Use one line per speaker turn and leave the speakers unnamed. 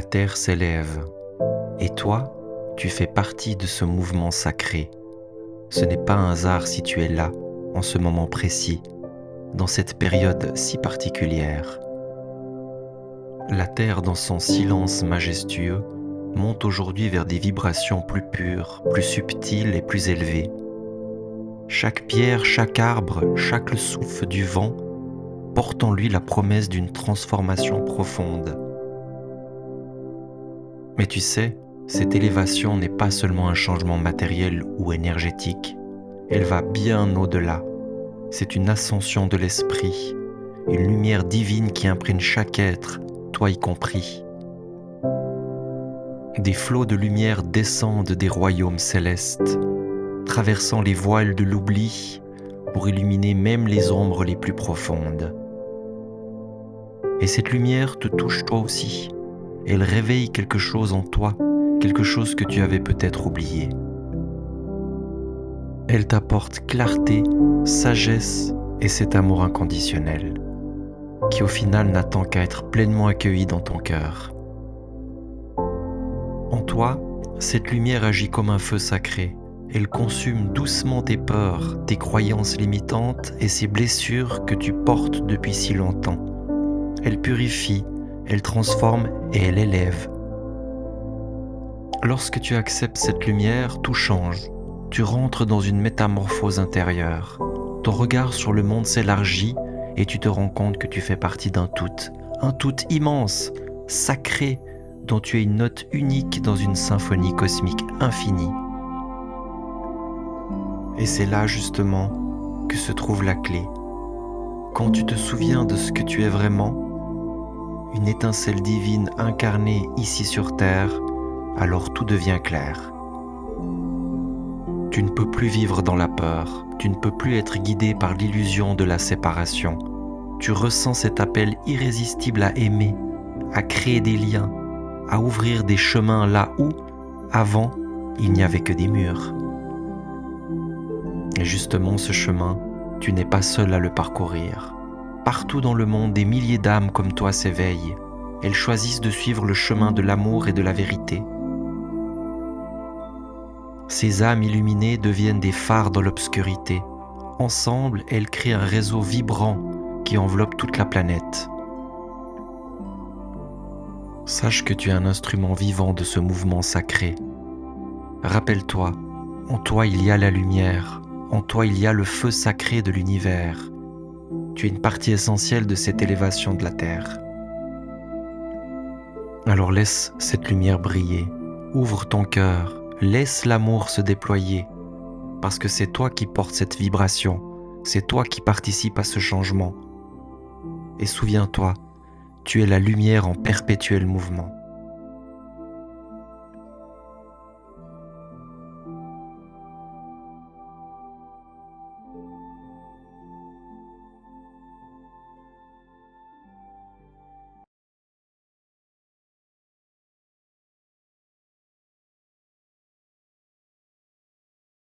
terre s'élève, et toi, tu fais partie de ce mouvement sacré. Ce n'est pas un hasard si tu es là, en ce moment précis, dans cette période si particulière. La terre, dans son silence majestueux, monte aujourd'hui vers des vibrations plus pures, plus subtiles et plus élevées. Chaque pierre, chaque arbre, chaque souffle du vent porte en lui la promesse d'une transformation profonde. Mais tu sais, cette élévation n'est pas seulement un changement matériel ou énergétique, elle va bien au-delà. C'est une ascension de l'esprit, une lumière divine qui imprègne chaque être, toi y compris. Des flots de lumière descendent des royaumes célestes, traversant les voiles de l'oubli pour illuminer même les ombres les plus profondes. Et cette lumière te touche toi aussi. Elle réveille quelque chose en toi, quelque chose que tu avais peut-être oublié. Elle t'apporte clarté, sagesse et cet amour inconditionnel, qui au final n'attend qu'à être pleinement accueilli dans ton cœur. En toi, cette lumière agit comme un feu sacré. Elle consume doucement tes peurs, tes croyances limitantes et ces blessures que tu portes depuis si longtemps. Elle purifie, elle transforme et elle élève. Lorsque tu acceptes cette lumière, tout change. Tu rentres dans une métamorphose intérieure. Ton regard sur le monde s'élargit et tu te rends compte que tu fais partie d'un tout immense, sacré, dont tu es une note unique dans une symphonie cosmique infinie. Et c'est là justement que se trouve la clé. Quand tu te souviens de ce que tu es vraiment, une étincelle divine incarnée ici sur Terre, alors tout devient clair. Tu ne peux plus vivre dans la peur, tu ne peux plus être guidé par l'illusion de la séparation. Tu ressens cet appel irrésistible à aimer, à créer des liens, à ouvrir des chemins là où, avant, il n'y avait que des murs. Et justement, ce chemin, tu n'es pas seul à le parcourir. Partout dans le monde, des milliers d'âmes comme toi s'éveillent. Elles choisissent de suivre le chemin de l'amour et de la vérité. Ces âmes illuminées deviennent des phares dans l'obscurité. Ensemble, elles créent un réseau vibrant qui enveloppe toute la planète. Sache que tu es un instrument vivant de ce mouvement sacré. Rappelle-toi, en toi il y a la lumière, en toi il y a le feu sacré de l'univers. Tu es une partie essentielle de cette élévation de la Terre. Alors laisse cette lumière briller, ouvre ton cœur, laisse l'amour se déployer, parce que c'est toi qui portes cette vibration, c'est toi qui participes à ce changement. Et souviens-toi, tu es la lumière en perpétuel mouvement.